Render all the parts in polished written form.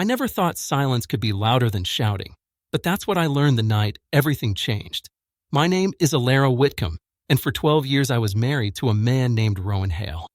I never thought silence could be louder than shouting, but that's what I learned the night everything changed. My name is Alara Whitcomb, and for 12 years I was married to a man named Rowan Hale.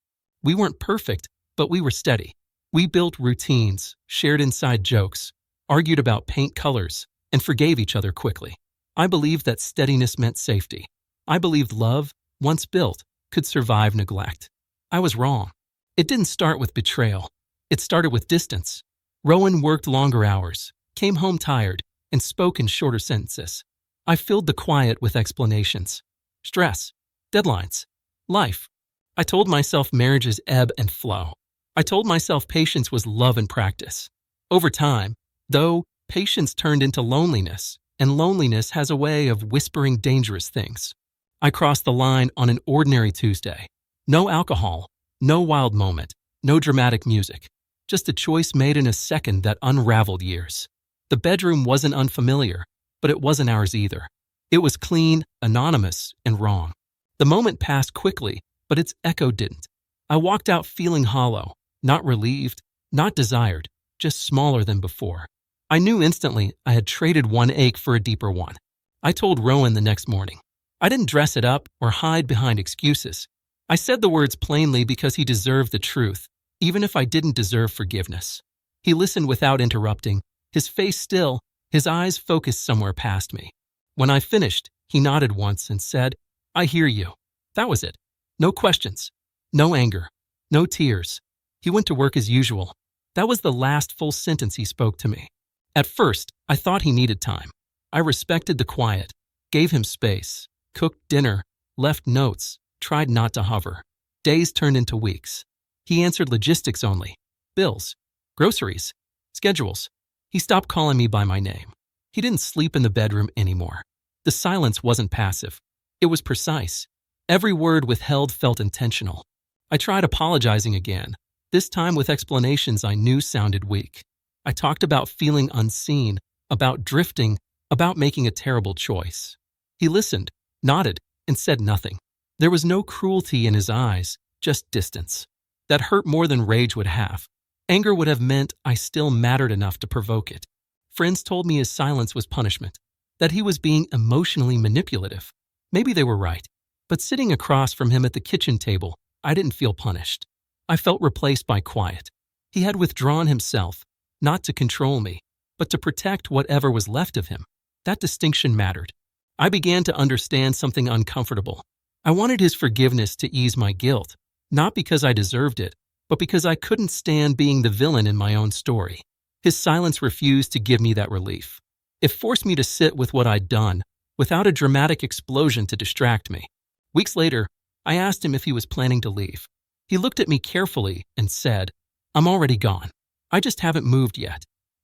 We weren't perfect, but we were steady. We built routines, shared inside jokes, argued about paint colors, and forgave each other quickly. I believed that steadiness meant safety. I believed love, once built, could survive neglect. I was wrong. It didn't start with betrayal. It started with distance. Rowan worked longer hours, came home tired, and spoke in shorter sentences. I filled the quiet with explanations. Stress, deadlines, life. I told myself marriages ebb and flow. I told myself patience was love and practice. Over time, though, patience turned into loneliness, and loneliness has a way of whispering dangerous things. I crossed the line on an ordinary Tuesday. No alcohol, no wild moment, no dramatic music. Just a choice made in a second that unraveled years. The bedroom wasn't unfamiliar, but it wasn't ours either. It was clean, anonymous, and wrong. The moment passed quickly, but its echo didn't. I walked out feeling hollow, not relieved, not desired, just smaller than before. I knew instantly I had traded one ache for a deeper one. I told Rowan the next morning. I didn't dress it up or hide behind excuses. I said the words plainly because he deserved the truth, even if I didn't deserve forgiveness. He listened without interrupting, his face still, his eyes focused somewhere past me. When I finished, he nodded once and said, "I hear you." That was it. No questions, no anger, no tears. He went to work as usual. That was the last full sentence he spoke to me. At first, I thought he needed time. I respected the quiet, gave him space, cooked dinner, left notes, tried not to hover. Days turned into weeks. He answered logistics only. Bills, groceries, schedules. He stopped calling me by my name. He didn't sleep in the bedroom anymore. The silence wasn't passive. It was precise. Every word withheld felt intentional. I tried apologizing again, this time with explanations I knew sounded weak. I talked about feeling unseen, about drifting, about making a terrible choice. He listened, nodded, and said nothing. There was no cruelty in his eyes, just distance. That hurt more than rage would have. Anger would have meant I still mattered enough to provoke it. Friends told me his silence was punishment, that he was being emotionally manipulative. Maybe they were right, but sitting across from him at the kitchen table, I didn't feel punished. I felt replaced by quiet. He had withdrawn himself, not to control me, but to protect whatever was left of him. That distinction mattered. I began to understand something uncomfortable. I wanted his forgiveness to ease my guilt, not because I deserved it, but because I couldn't stand being the villain in my own story. His silence refused to give me that relief. It forced me to sit with what I'd done, without a dramatic explosion to distract me. Weeks later, I asked him if he was planning to leave. He looked at me carefully and said, "I'm already gone. I just haven't moved yet."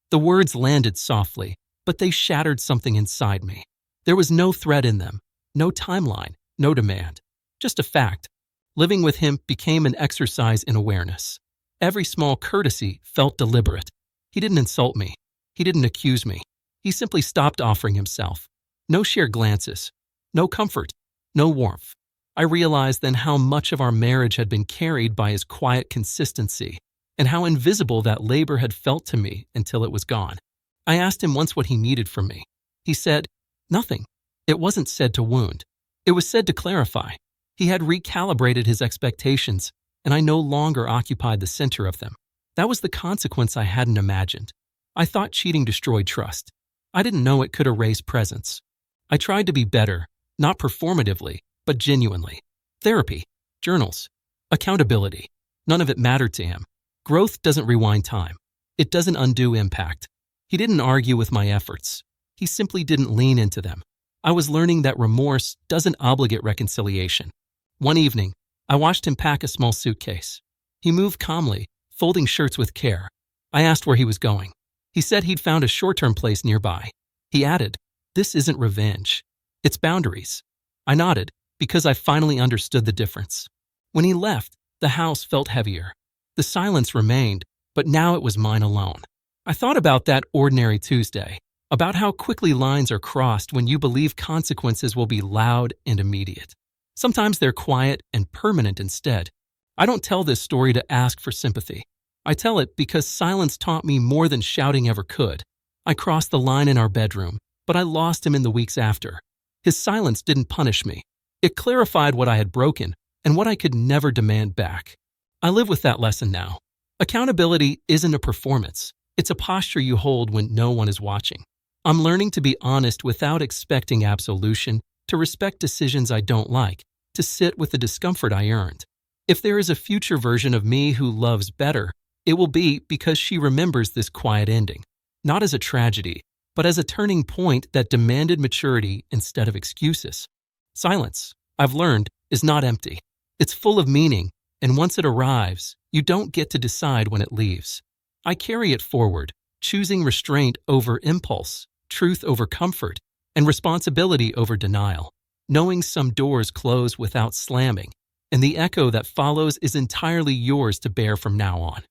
The words landed softly, but they shattered something inside me. There was no threat in them, no timeline, no demand. Just a fact. Living with him became an exercise in awareness. Every small courtesy felt deliberate. He didn't insult me. He didn't accuse me. He simply stopped offering himself. No shared glances. No comfort. No warmth. I realized then how much of our marriage had been carried by his quiet consistency, and how invisible that labor had felt to me until it was gone. I asked him once what he needed from me. He said, "Nothing." It wasn't said to wound. It was said to clarify. He had recalibrated his expectations, and I no longer occupied the center of them. That was the consequence I hadn't imagined. I thought cheating destroyed trust. I didn't know it could erase presence. I tried to be better, not performatively, but genuinely. Therapy, journals, accountability. None of it mattered to him. Growth doesn't rewind time. It doesn't undo impact. He didn't argue with my efforts. He simply didn't lean into them. I was learning that remorse doesn't obligate reconciliation. One evening, I watched him pack a small suitcase. He moved calmly, folding shirts with care. I asked where he was going. He said he'd found a short-term place nearby. He added, "This isn't revenge. It's boundaries." I nodded, because I finally understood the difference. When he left, the house felt heavier. The silence remained, but now it was mine alone. I thought about that ordinary Tuesday, about how quickly lines are crossed when you believe consequences will be loud and immediate. Sometimes they're quiet and permanent instead. I don't tell this story to ask for sympathy. I tell it because silence taught me more than shouting ever could. I crossed the line in our bedroom, but I lost him in the weeks after. His silence didn't punish me. It clarified what I had broken and what I could never demand back. I live with that lesson now. Accountability isn't a performance. It's a posture you hold when no one is watching. I'm learning to be honest without expecting absolution, to respect decisions I don't like, to sit with the discomfort I earned. If there is a future version of me who loves better, it will be because she remembers this quiet ending, not as a tragedy, but as a turning point that demanded maturity instead of excuses. Silence, I've learned, is not empty. It's full of meaning, and once it arrives, you don't get to decide when it leaves. I carry it forward, choosing restraint over impulse, truth over comfort, and responsibility over denial, knowing some doors close without slamming, and the echo that follows is entirely yours to bear from now on.